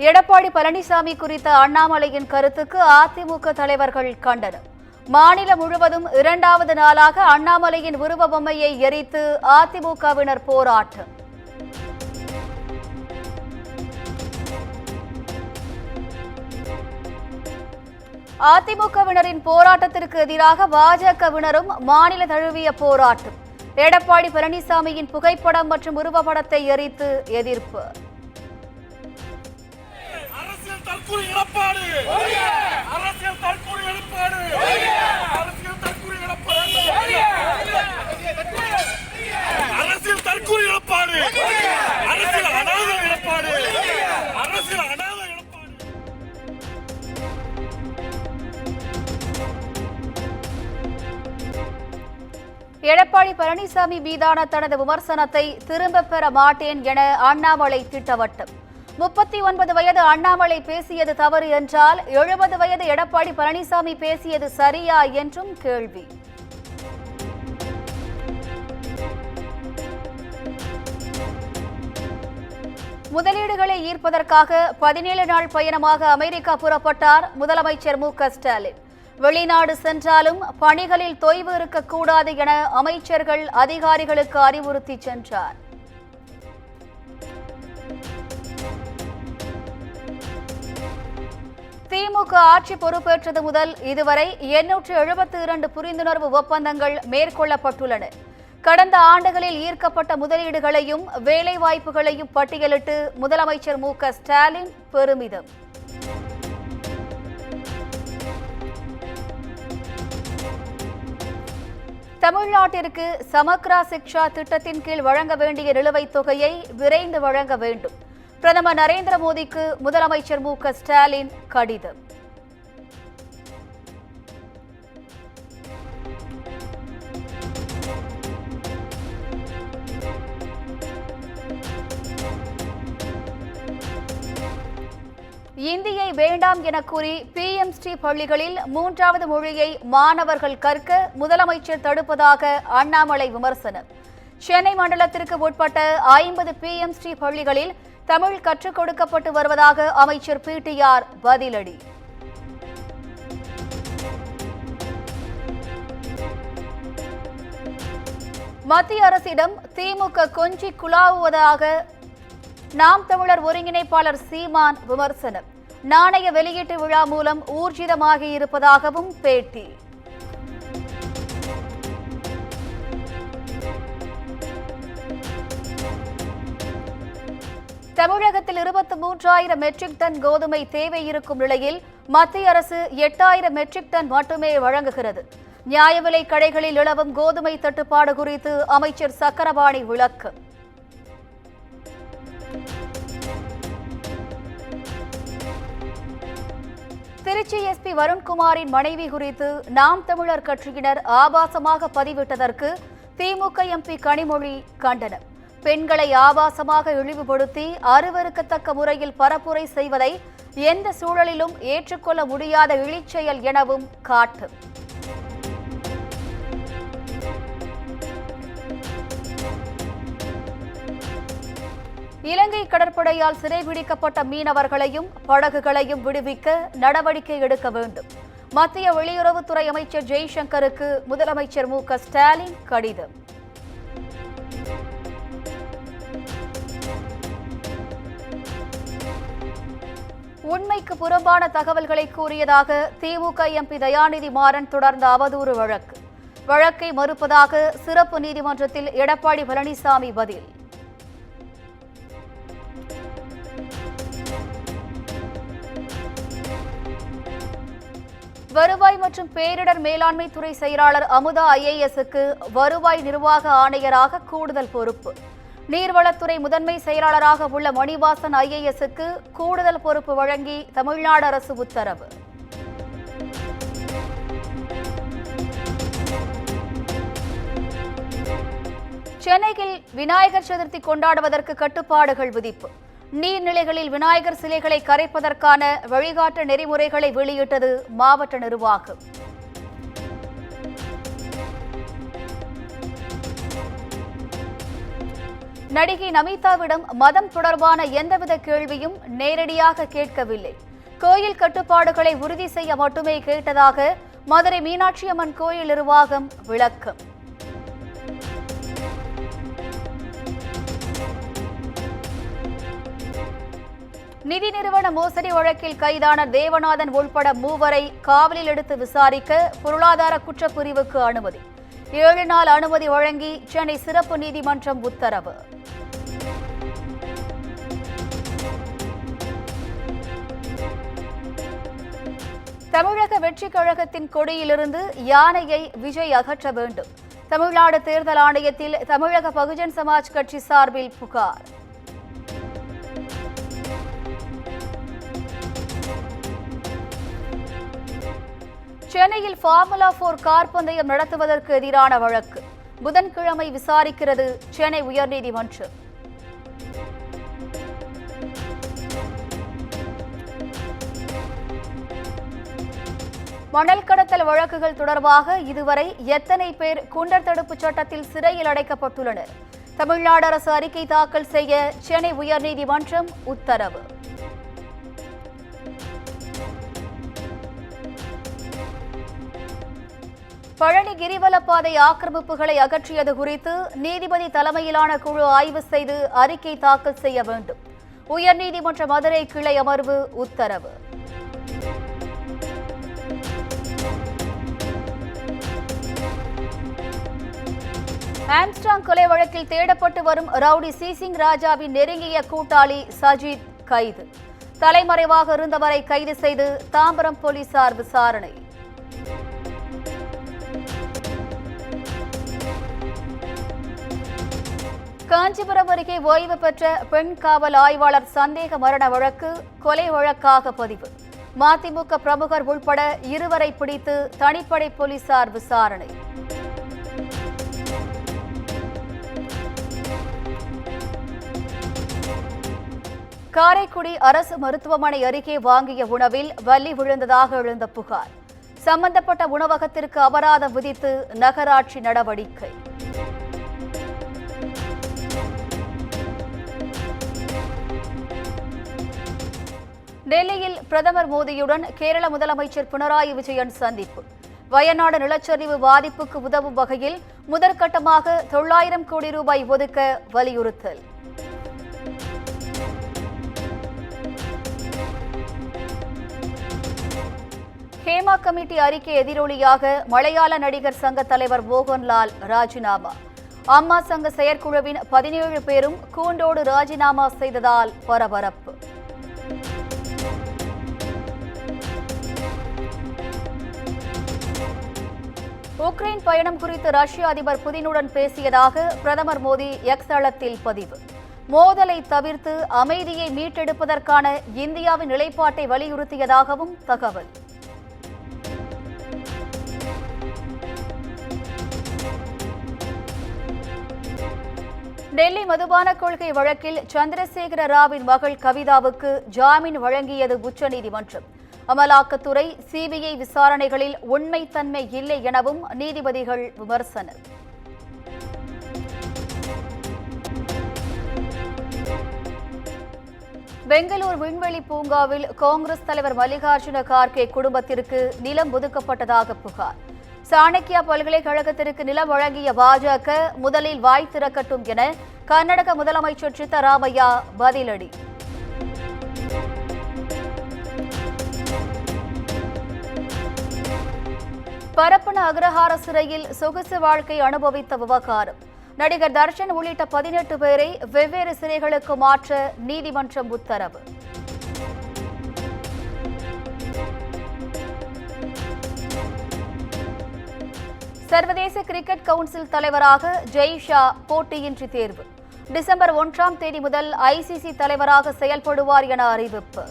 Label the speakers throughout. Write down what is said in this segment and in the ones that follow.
Speaker 1: எடப்பாடி பழனிசாமி குறித்த அண்ணாமலையின் கருத்துக்கு அதிமுக தலைவர்கள் கண்டனம். மாநிலம் முழுவதும் இரண்டாவது நாளாக அண்ணாமலையின் உருவ பொம்மையை எரித்து அதிமுகவினர் போராட்டம். அதிமுகவினரின் போராட்டத்திற்கு எதிராக பாஜகவினரும் மாநில தழுவிய போராட்டம். எடப்பாடி பழனிசாமியின் புகைப்படம் மற்றும் உருவப்படத்தை எரித்து எதிர்ப்பு. எடப்பாடி பழனிசாமி மீதான தனது விமர்சனத்தை திரும்பப் பெற மாட்டேன் என அண்ணாமலை திட்டவட்டம். 39 வயது அண்ணாமலை பேசியது தவறு என்றால் 70 வயது எடப்பாடி பழனிசாமி பேசியது சரியா என்றும் கேள்வி. முதலீடுகளை ஈர்ப்பதற்காக 17 நாள் பயணமாக அமெரிக்கா புறப்பட்டார் முதலமைச்சர் மு.க. ஸ்டாலின். வெளிநாடு சென்றாலும் பணிகளில் தொய்வு இருக்கக்கூடாது என அமைச்சர்கள் அதிகாரிகளுக்கு அறிவுறுத்தி சென்றார். திமுக ஆட்சி பொறுப்பேற்றது முதல் இதுவரை 872 புரிந்துணர்வு ஒப்பந்தங்கள் மேற்கொள்ளப்பட்டுள்ளன. கடந்த ஆண்டுகளில் ஈர்க்கப்பட்ட முதலீடுகளையும் வேலைவாய்ப்புகளையும் பட்டியலிட்டு முதலமைச்சர் மு.க. ஸ்டாலின் பெருமிதம். தமிழ்நாட்டிற்கு சமக்ரா சிக்ஷா திட்டத்தின் கீழ் வழங்க வேண்டிய நிலுவைத் தொகையை விரைந்து வழங்க வேண்டும். பிரதமர் நரேந்திர மோடிக்கு முதலமைச்சர் மு.க. ஸ்டாலின் கடிதம். இந்தியை வேண்டாம் என கூறி PMC பள்ளிகளில் 3வது மொழியை மாணவர்கள் கற்க முதலமைச்சர் தடுப்பதாக அண்ணாமலை விமர்சனம். சென்னை மண்டலத்திற்கு உட்பட்ட 50 PMC பள்ளிகளில் தமிழ் கற்றுக் கொடுக்கப்பட்டு வருவதாக அமைச்சர் PTR பதிலடி. மத்திய அரசிடம் திமுக கொஞ்சி குழாவுவதாக நாம் தமிழர் ஒருங்கிணைப்பாளர் சீமான் விமர்சனம். நாணய வெளியீட்டு விழா மூலம் ஊர்ஜிதமாகி இருப்பதாகவும் பேட்டி. தமிழகத்தில் 23,000 மெட்ரிக் டன் கோதுமை தேவை இருக்கும் நிலையில் மத்திய அரசு 8,000 மெட்ரிக் டன் மட்டுமே வழங்குகிறது. நியாய விலை கடைகளில் நிலவும் கோதுமை தட்டுப்பாடு குறித்து அமைச்சர் சக்கரபாணி விளக்கம். திருச்சி SP வருண்குமாரின் மனைவி குறித்து நாம் தமிழர் கட்சியினர் ஆபாசமாக பதிவிட்டதற்கு திமுக MP கனிமொழி கண்டனம். பெண்களை ஆபாசமாக இழிவுபடுத்தி அருவருக்கத்தக்க முறையில் பரப்புரை செய்வதை எந்த சூழலிலும் ஏற்றுக்கொள்ள முடியாத இழிச்செயல் எனவும் காட்டு. இலங்கை கடற்படையால் சிறைபிடிக்கப்பட்ட மீனவர்களையும் படகுகளையும் விடுவிக்க நடவடிக்கை எடுக்க வேண்டும். மத்திய வெளியுறவுத்துறை அமைச்சர் ஜெய்சங்கருக்கு முதலமைச்சர் மு.க. ஸ்டாலின் கடிதம். உண்மைக்கு புறம்பான தகவல்களை கூறியதாக திமுக MP தயாநிதி மாறன் தொடர்ந்த அவதூறு வழக்கு. வழக்கை மறுப்பதாக சிறப்பு நீதிமன்றத்தில் எடப்பாடி பழனிசாமி பதில். வருவாய் மற்றும் பேரிடர் மேலாண்மை துறை செயலாளர் அமுதா IASக்கு வருவாய் நிர்வாக ஆணையராக கூடுதல் பொறுப்பு. நீர்வளத்துறை முதன்மை செயலாளராக உள்ள மணிவாசன் IASக்கு கூடுதல் பொறுப்பு வழங்கி தமிழ்நாடு அரசு உத்தரவு. சென்னையில் விநாயகர் சதுர்த்தி கொண்டாடுவதற்கு கட்டுப்பாடுகள் விதிப்பு. நீர்நிலைகளில் விநாயகர் சிலைகளை கரைப்பதற்கான வழிகாட்டு நெறிமுறைகளை வெளியிட்டது மாவட்ட நிர்வாகம். நடிகை நமீதாவிடம் மதம் தொடர்பான எந்தவித கேள்வியும் நேரடியாக கேட்கவில்லை. கோயில் கட்டுப்பாடுகளை உறுதி செய்ய மட்டுமே கேட்டதாக மதுரை மீனாட்சி அம்மன் கோயில் நிர்வாகம் விளக்கம். நிதி நிறுவன மோசடி வழக்கில் கைதான தேவநாதன் உள்பட 3 வரை காவலில் எடுத்து விசாரிக்க பொருளாதார குற்றப்பிரிவுக்கு அனுமதி. 7 நாள் அனுமதி வழங்கி சென்னை சிறப்பு நீதிமன்றம் உத்தரவு. தமிழக வெற்றி கழகத்தின் கொடியிலிருந்து யானையை விஜய் அகற்ற வேண்டும். தமிழ்நாடு தேர்தல் ஆணையத்தில் தமிழக பகுஜன் சமாஜ் கட்சி சார்பில் புகார். சென்னையில் ஃபார்முலா 4 கார் பந்தயம் நடத்துவதற்கு எதிரான வழக்கு புதன்கிழமை விசாரிக்கிறது சென்னை உயர்நீதிமன்றம். மணல் கடத்தல் வழக்குகள் தொடர்பாக இதுவரை எத்தனை பேர் குண்டர் தடுப்புச் சட்டத்தில் சிறையில் அடைக்கப்பட்டுள்ளனர்? தமிழ்நாடு அரசு அறிக்கை தாக்கல் செய்ய சென்னை உயர்நீதிமன்றம் உத்தரவு. பழனி கிரிவலப்பாதை ஆக்கிரமிப்புகளை அகற்றியது குறித்து நீதிபதி தலைமையிலான குழு ஆய்வு செய்து அறிக்கை தாக்கல் செய்ய வேண்டும். உயர்நீதிமன்ற மதுரை கிளை அமர்வு உத்தரவு. ஆம்ஸ்ட்ராங் கொலை வழக்கில் தேடப்பட்டு வரும் ரவுடி சிசிங் ராஜாவின் நெருங்கிய கூட்டாளி சஜித் கைது. தலைமறைவாக இருந்தவரை கைது செய்து தாம்பரம் போலீசார் விசாரணை. காஞ்சிபுரம் அருகே ஓய்வு பெற்ற பெண் காவல் ஆய்வாளர் சந்தேக மரண வழக்கு கொலை வழக்காக பதிவு. மதிமுக பிரமுகர் உள்பட 2 வரை பிடித்து தனிப்படை போலீசார் விசாரணை. காரைக்குடி அரசு மருத்துவமனை அருகே வாங்கிய உணவில் வலி விழுந்ததாக எழுந்த புகார். சம்பந்தப்பட்ட உணவகத்திற்கு அபராதம் விதித்து நகராட்சி நடவடிக்கை. டெல்லியில் பிரதமர் மோடியுடன் கேரள முதலமைச்சர் பினராயி விஜயன் சந்திப்பு. வயநாடு நிலச்சரிவு பாதிப்புக்கு உதவும் வகையில் முதற்கட்டமாக 900 கோடி ரூபாய் ஒதுக்க வலியுறுத்தல். ஹேமா கமிட்டி அறிக்கை எதிரொலியாக மலையாள நடிகர் சங்க தலைவர் மோகன்லால் ராஜினாமா. அம்மா சங்க செயற்குழுவின் 17 பேரும் கூண்டோடு ராஜினாமா செய்ததால் பரபரப்பு. உக்ரைன் பயணம் குறித்து ரஷ்ய அதிபர் புதினுடன் பேசியதாக பிரதமர் மோடி எக்ஸ் தளத்தில் பதிவு. மோதலை தவிர்த்து அமைதியை மீட்டெடுப்பதற்கான இந்தியாவின் நிலைப்பாட்டை வலியுறுத்தியதாகவும் தகவல். டெல்லி மதுபான கொள்கை வழக்கில் சந்திரசேகர ராவின் மகள் கவிதாவுக்கு ஜாமீன் வழங்கியது உச்சநீதிமன்றம். அமலாக்கத்துறை சிபிஐ விசாரணைகளில் உண்மைத்தன்மை இல்லை எனவும் நீதிபதிகள் விமர்சனம். பெங்களூர் விண்வெளி பூங்காவில் காங்கிரஸ் தலைவர் மல்லிகார்ஜுன கார்கே குடும்பத்திற்கு நிலம் ஒதுக்கப்பட்டதாக புகார். சாணக்கியா பல்கலைக்கழகத்திற்கு நிலம் வழங்கிய பாஜக முதலில் வாய் திறக்கட்டும் என கர்நாடக முதலமைச்சர் சித்தராமையா பதிலடி. பரப்பன அக்ரஹார சிறையில் சொகுசு வாழ்க்கை அனுபவித்த விவகாரம். நடிகர் தர்ஷன் உள்ளிட்ட 18 பேரை வெவ்வேறு சிறைகளுக்கு மாற்ற நீதிமன்றம் உத்தரவு. சர்வதேச கிரிக்கெட் கவுன்சில் தலைவராக ஜெய்ஷா போட்டியின்றி தேர்வு. டிசம்பர் 1ஆம் தேதி முதல் ஐசிசி தலைவராக செயல்படுவார் என அறிவிப்பு.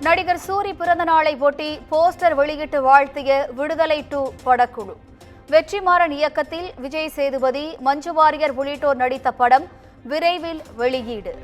Speaker 1: நடிகர் சூரி பிறந்த நாளை ஒட்டி போஸ்டர் வெளியிட்டு வாழ்த்திய விடுதலை 2 படக்குழு. வெற்றிமாறன் இயக்கத்தில் விஜய் சேதுபதி, மஞ்சு வாரியர் உள்ளிட்டோர் நடித்த படம் விரைவில் வெளியீடு.